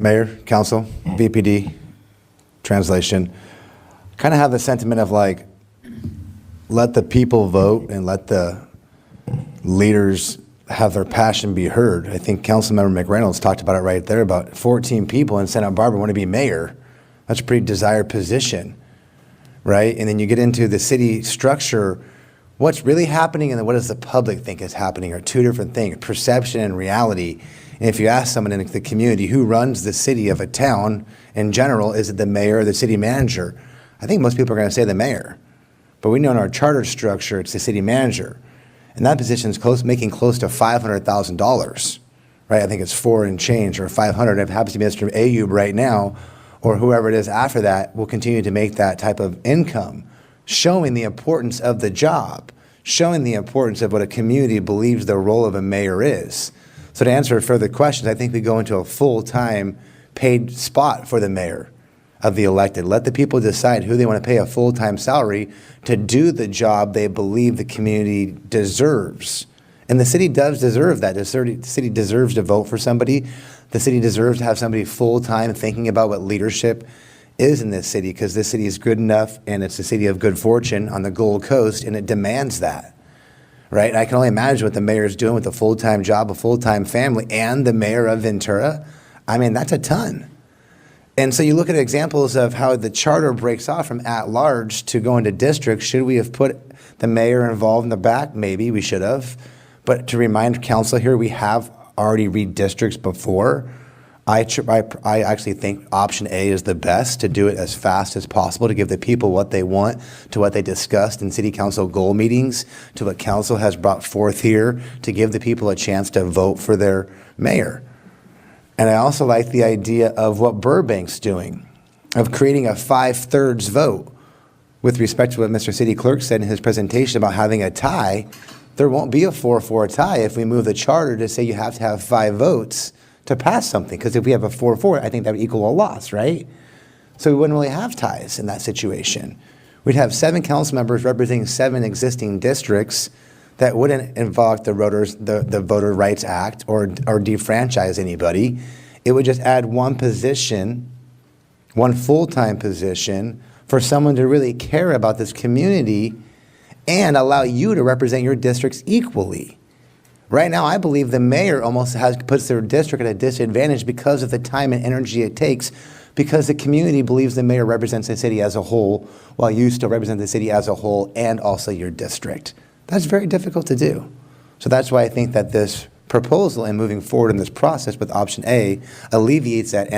Mayor, Council, VPD, translation, kind of have the sentiment of like, let the people vote and let the leaders have their passion be heard. I think Councilmember McReynolds talked about it right there, about 14 people in Santa Barbara want to be mayor. That's a pretty desired position, right? And then you get into the city structure. What's really happening and then what does the public think is happening are two different things, perception and reality. And if you ask someone in the community who runs the city of a town in general, is it the mayor or the city manager? I think most people are going to say the mayor. But we know in our charter structure, it's the city manager. And that position is making close to $500,000, right? I think it's 4 and change or 500. If it happens to be Mr. Ayub right now, or whoever it is after that, will continue to make that type of income, showing the importance of the job, showing the importance of what a community believes the role of a mayor is. So to answer further questions, I think we go into a full-time paid spot for the mayor of the elected. Let the people decide who they want to pay a full-time salary to do the job they believe the community deserves. And the city does deserve that. The city deserves to vote for somebody. The city deserves to have somebody full-time thinking about what leadership is in this city, because this city is good enough and it's a city of good fortune on the Gold Coast, and it demands that, right? I can only imagine what the mayor is doing with a full-time job, a full-time family, and the mayor of Ventura. I mean, that's a ton. And so you look at examples of how the charter breaks off from at-large to go into districts. Should we have put the mayor involved in the back? Maybe we should have. But to remind council here, we have already redistricts before. I actually think option A is the best, to do it as fast as possible, to give the people what they want, to what they discussed in city council goal meetings, to what council has brought forth here, to give the people a chance to vote for their mayor. And I also like the idea of what Burbank's doing, of creating a 5/3 vote. With respect to what Mr. City Clerk said in his presentation about having a tie, there won't be a 4-4 tie if we move the charter to say you have to have 5 votes to pass something. Because if we have a 4-4, I think that would equal a loss, right? So we wouldn't really have ties in that situation. We'd have 7 council members representing 7 existing districts that wouldn't invoke the Voter Rights Act or defranchise anybody. It would just add one position, one full-time position for someone to really care about this community and allow you to represent your districts equally. Right now, I believe the mayor almost puts their district at a disadvantage because of the time and energy it takes, because the community believes the mayor represents the city as a whole, while you still represent the city as a whole and also your district. That's very difficult to do. So that's why I think that this proposal and moving forward in this process with option A alleviates that